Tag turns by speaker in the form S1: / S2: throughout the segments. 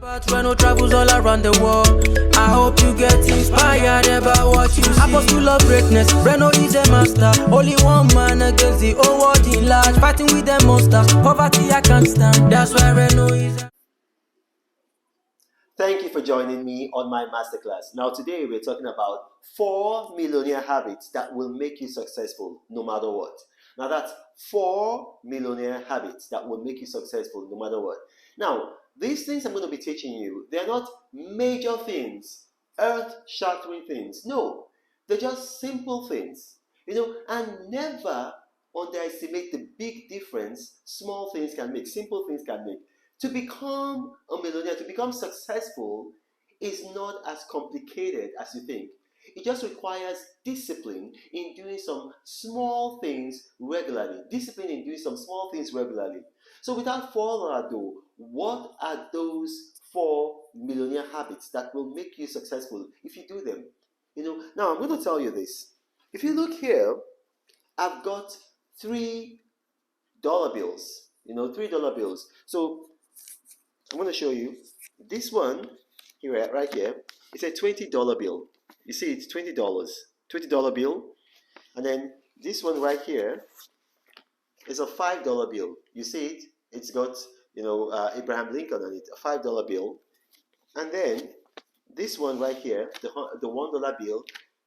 S1: But Reno travels all around the world. I hope you get inspired about what you see. Apostle of greatness, Reno is a master. Only one man against the whole world in large. Fighting with the monsters, poverty I can't stand. That's why Reno is a...
S2: Thank you for joining me on my masterclass. Now today we're talking about 4 millionaire habits that will make you successful no matter what. Now that's 4 millionaire habits that will make you successful no matter what. Now, these things I'm going to be teaching you, they're not major things, earth-shattering things. No, they're just simple things. And never underestimate the big difference small things can make, simple things can make. To become a millionaire, to become successful, is not as complicated as you think. It just requires discipline in doing some small things regularly. Discipline in doing some small things regularly. So without further ado, what are those 4 millionaire habits that will make you successful if you do them? Now I'm going to tell you this. If you look here, I've got $3 bills. $3 bills. So I'm going to show you this one here, right here. It's a $20 bill. You see, it's $20, $20 bill. And then this one right here is a $5 bill. You see it? It's got Abraham Lincoln on it, a $5 bill. And then this one right here, the $1 bill.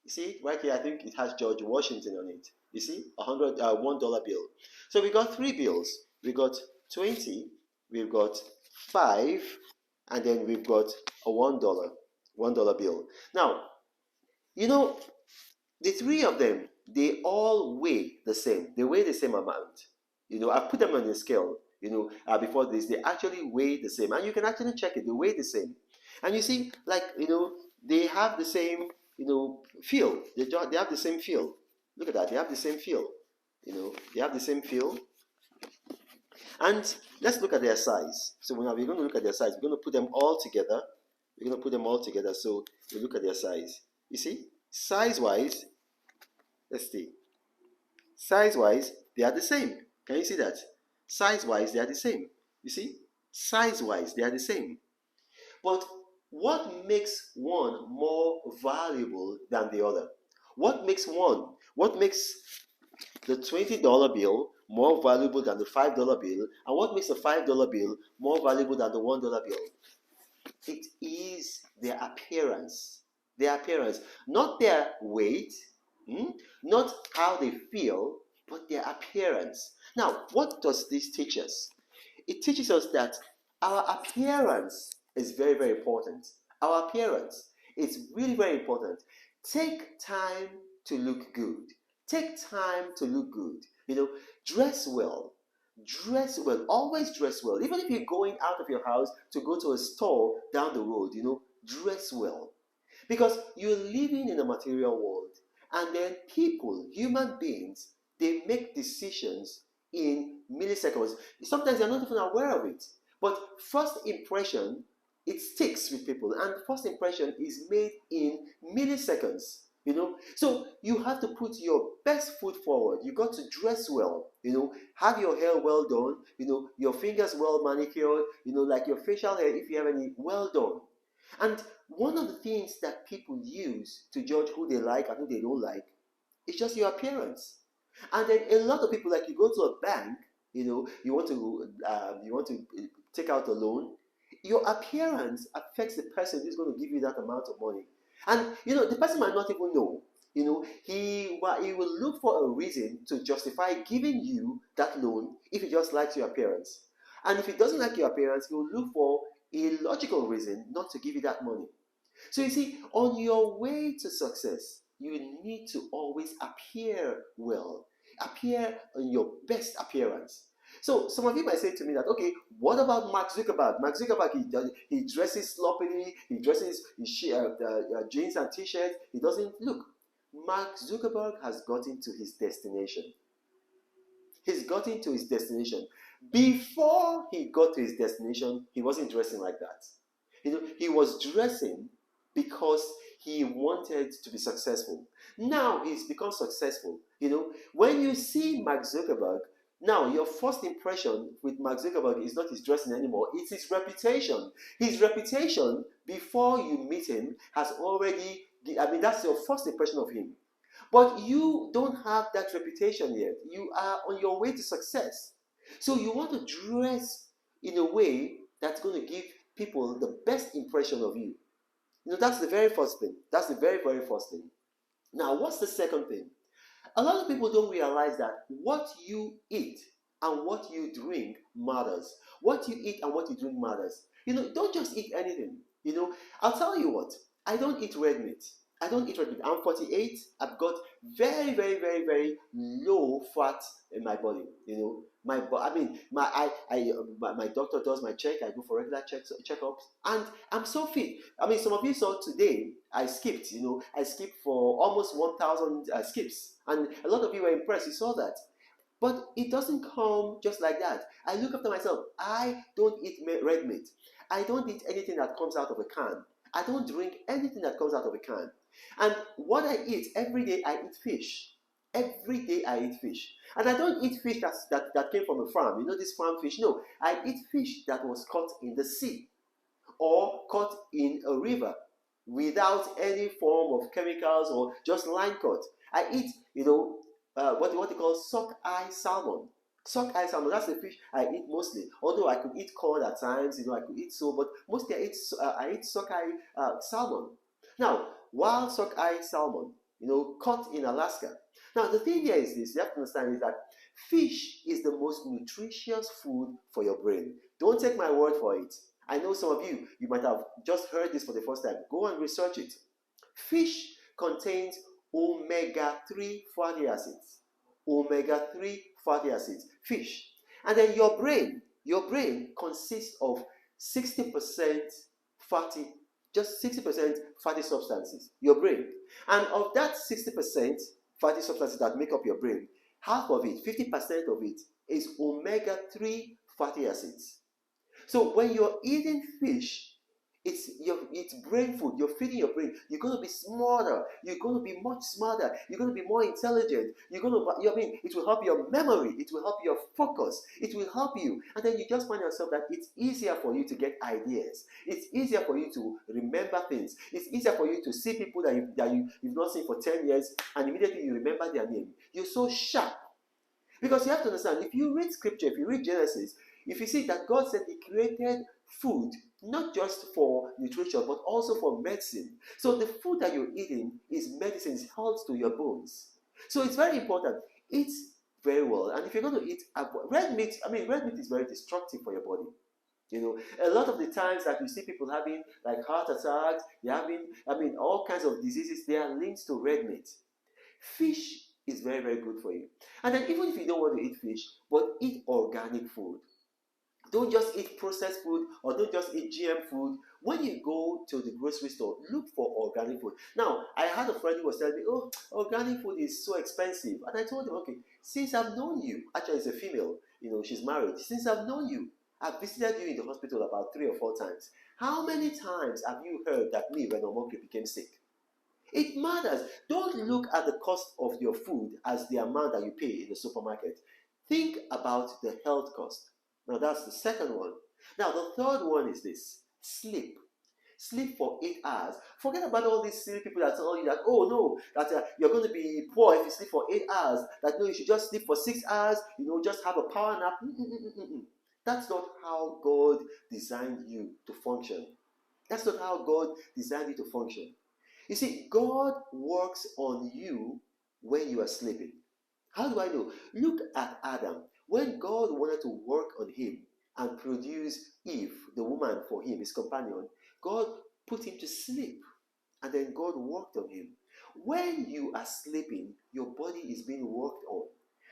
S2: You see it right here? I think it has George Washington on it. You see, $1 bill. So we got 3 bills. We got 20. We've got 5, and then we've got a $1 bill. Now, the 3 of them, they all weigh the same. They weigh the same amount. I put them on the scale. Before this, they actually weigh the same, and you can actually check it. They weigh the same, and you see, they have the same, feel. They have the same feel. Look at that. They have the same feel. They have the same feel. And let's look at their size. So now we're going to look at their size. We're going to put them all together. We're going to put them all together. So we look at their size. You see, size-wise, let's see. Size-wise, they are the same. Can you see that? Size-wise, they are the same. You see, size-wise, they are the same. But what makes one more valuable than the other? What makes the $20 bill more valuable than the $5 bill, and what makes the $5 bill more valuable than the $1 bill? It is their appearance. Their appearance, not their weight, not how they feel, but their appearance. Now, what does this teach us? It teaches us that our appearance is very, very important. Our appearance is really, very important. Take time to look good. Take time to look good. Dress well. Dress well. Always dress well. Even if you're going out of your house to go to a store down the road, dress well. Because you're living in a material world. And then people, human beings, they make decisions in milliseconds. Sometimes they're not even aware of it. But first impression, it sticks with people. And first impression is made in milliseconds. So you have to put your best foot forward. You got to dress well, have your hair well done, your fingers well manicured, like your facial hair, if you have any, well done. And one of the things that people use to judge who they like and who they don't like is just your appearance. And then a lot of people, like you go to a bank, you want to take out a loan. Your appearance affects the person who's going to give you that amount of money. And the person might not even know. He will look for a reason to justify giving you that loan if he just likes your appearance. And if he doesn't like your appearance, he will look for a logical reason not to give you that money. So you see, on your way to success, you need to always appear well. Appear in your best appearance. So some of you might say to me that, okay, what about Mark Zuckerberg? Mark Zuckerberg, he dresses sloppily, he dresses in jeans and t-shirts. He doesn't look. Mark Zuckerberg has gotten to his destination. He's gotten to his destination. Before he got to his destination, he wasn't dressing like that. He was dressing because he wanted to be successful. Now he's become successful. When you see Mark Zuckerberg, Now, your first impression with Mark Zuckerberg is not his dressing anymore, it's his reputation. His reputation before you meet him has already, I mean, that's your first impression of him. But you don't have that reputation yet. You are on your way to success. So you want to dress in a way that's going to give people the best impression of you. You know, that's the very first thing. That's the very, very first thing. Now, what's the second thing? A lot of people don't realize that what you eat and what you drink matters. What you eat and what you drink matters. You know, don't just eat anything. You know, I'll tell you what, I don't eat red meat. I don't eat red meat. I'm 48. I've got very, very, very, very low fat in my body. You know, I mean, my doctor does my check. I go for regular checkups, and I'm so fit. I mean, some of you saw today. I skipped. You know, I skipped for almost 1,000 skips, and a lot of you were impressed. You saw that. But it doesn't come just like that. I look after myself. I don't eat red meat. I don't eat anything that comes out of a can. I don't drink anything that comes out of a can. And what I eat, every day I eat fish. Every day I eat fish. And I don't eat fish that came from a farm. You know this farm fish? No, I eat fish that was caught in the sea or caught in a river without any form of chemicals or just line caught. I eat, you know, what they call sockeye salmon. Sockeye salmon, that's the fish I eat mostly. Although I could eat cod at times, you know, I could eat so, but mostly I eat sockeye salmon. Now, wild sockeye salmon, you know, caught in Alaska. Now, the thing here is this, you have to understand is that fish is the most nutritious food for your brain. Don't take my word for it. I know some of you might have just heard this for the first time. Go and research it. Fish contains omega-3 fatty acids. Omega-3 fatty acids. Fish. And then your brain consists of 60% fatty, just 60% fatty substances. Your brain. And of that 60% fatty substances that make up your brain, half of it, 50% of it, is omega-3 fatty acids. So when you're eating fish, it's brain food. You're feeding your brain. You're going to be smarter. You're going to be much smarter. You're going to be more intelligent. It will help your memory. It will help your focus. It will help you. And then you just find yourself that it's easier for you to get ideas. It's easier for you to remember things. It's easier for you to see people that you've not seen for 10 years and immediately you remember their name. You're so sharp. Because you have to understand, if you read scripture, if you read Genesis, if you see that God said He created food not just for nutrition but also for medicine. So the food that you're eating is medicine, it's health to your bones. So it's very important. Eat very well. And if you're going to eat red meat, red meat is very destructive for your body. You know, a lot of the times that you see people having like heart attacks, they're having, all kinds of diseases, they are linked to red meat. Fish is very, very good for you. And then even if you don't want to eat fish, but eat organic food. Don't just eat processed food or don't just eat GM food. When you go to the grocery store, look for organic food. Now, I had a friend who was telling me, oh, organic food is so expensive. And I told him, okay, since I've known you, actually it's a female, you know, she's married. Since I've known you, I've visited you in the hospital about 3 or 4 times. How many times have you heard that me, when Omoke became sick? It matters. Don't look at the cost of your food as the amount that you pay in the supermarket. Think about the health cost. Now that's the second one. Now the third one is this: sleep. Sleep for 8 hours. Forget about all these silly people that tell you that, oh no, that you're going to be poor if you sleep for 8 hours. That no, you should just sleep for 6 hours. You know, just have a power nap. That's not how God designed you to function. That's not how God designed you to function. You see, God works on you when you are sleeping. How do I know? Look at Adam. When God wanted to work on him and produce Eve, the woman for him, his companion, God put him to sleep. And then God worked on him. When you are sleeping, your body is being worked on.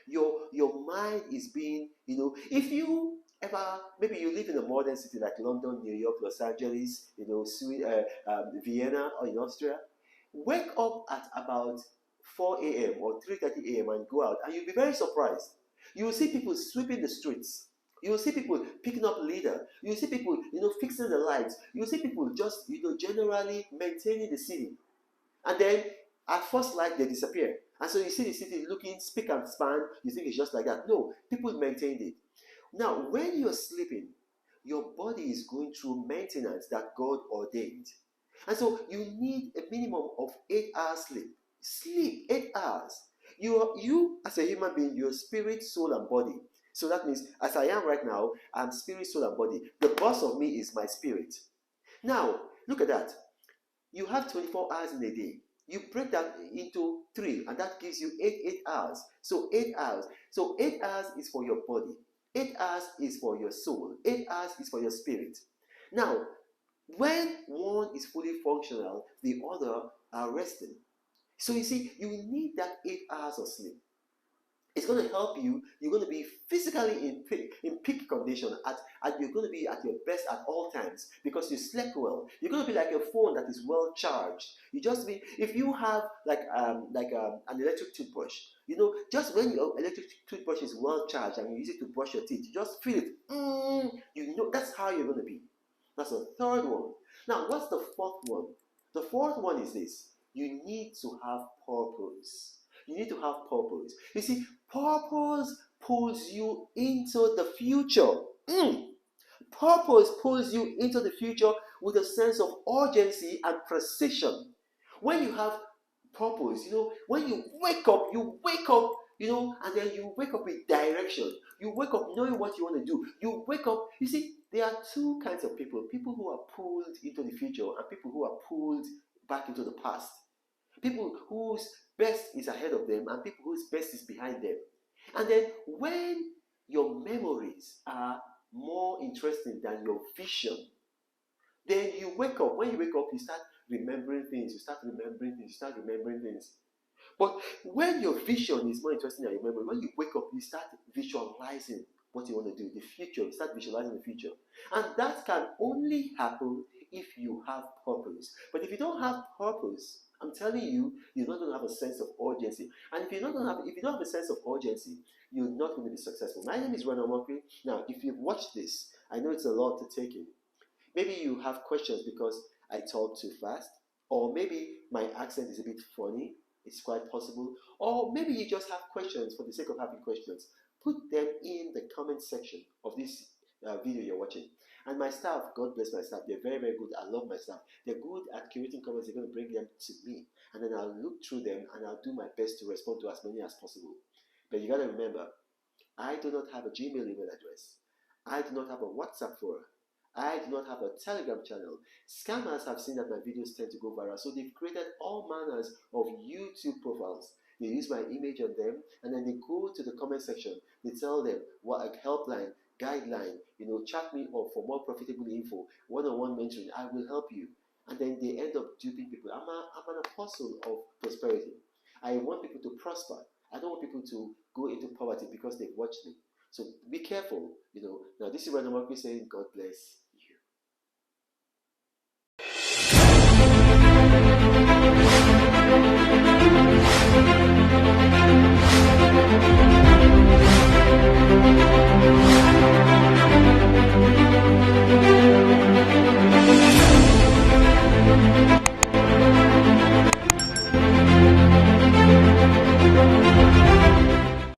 S2: Your mind is being, if you ever, maybe you live in a modern city like London, New York, Los Angeles, Vienna, or in Austria, wake up at about 4 a.m. or 3:30 a.m. and go out, and you'll be very surprised. You will see people sweeping the streets. You will see people picking up litter. You will see people, fixing the lights. You will see people just, generally maintaining the city. And then, at first light, they disappear. And so you see the city looking spick and span, you think it's just like that. No, people maintained it. Now, when you're sleeping, your body is going through maintenance that God ordained. And so you need a minimum of 8 hours sleep. Sleep 8 hours. You as a human being, you're spirit, soul, and body. So that means, as I am right now, I'm spirit, soul, and body. The boss of me is my spirit. Now, look at that. You have 24 hours in a day. You break that into 3, and that gives you 8 hours. So 8 hours. So 8 hours is for your body. 8 hours is for your soul. 8 hours is for your spirit. Now, when one is fully functional, the other are resting. So you see, you need that 8 hours of sleep. It's going to help you. You're going to be physically in peak condition. You're going to be at your best at all times because you slept well. You're going to be like a phone that is well charged. You just be, if you have an electric toothbrush, just when your electric toothbrush is well charged and you use it to brush your teeth, you just feel it. That's how you're going to be. That's the third one. Now, what's the fourth one? The fourth one is this: you need to have purpose. You need to have purpose. You see, purpose pulls you into the future. Purpose pulls you into the future with a sense of urgency and precision. When you have purpose, when you wake up, and then you wake up with direction. You wake up knowing what you want to do. You wake up, you see, there are two kinds of people: people who are pulled into the future and people who are pulled back into the past. People whose best is ahead of them and people whose best is behind them. And then when your memories are more interesting than your vision, then you wake up. When you wake up, you start remembering things. But when your vision is more interesting than your memory, when you wake up, you start visualizing what you want to do, the future. You start visualizing the future. And that can only happen if you have purpose. But if you don't have purpose, I'm telling you, you're not going to have a sense of urgency. And if you don't have a sense of urgency, you're not going to be successful. My name is Ronald Murphy. Now, if you've watched this, I know it's a lot to take in. Maybe you have questions because I talk too fast, or maybe my accent is a bit funny. It's quite possible. Or maybe you just have questions for the sake of having questions. Put them in the comment section of this video you're watching. And my staff, God bless my staff, they're very, very good. I love my staff. They're good at curating comments. They're going to bring them to me. And then I'll look through them and I'll do my best to respond to as many as possible. But you got to remember, I do not have a Gmail email address. I do not have a WhatsApp forum. I do not have a Telegram channel. Scammers have seen that my videos tend to go viral, so they've created all manners of YouTube profiles. They use my image on them, and then they go to the comment section. They tell them what a helpline, guideline, chat me up for more profitable info, one-on-one mentoring. I will help you. And then they end up duping people. I'm an apostle of prosperity. I want people to prosper. I don't want people to go into poverty because they've watched me. So be careful. Now this is Ronald Murphy saying God bless.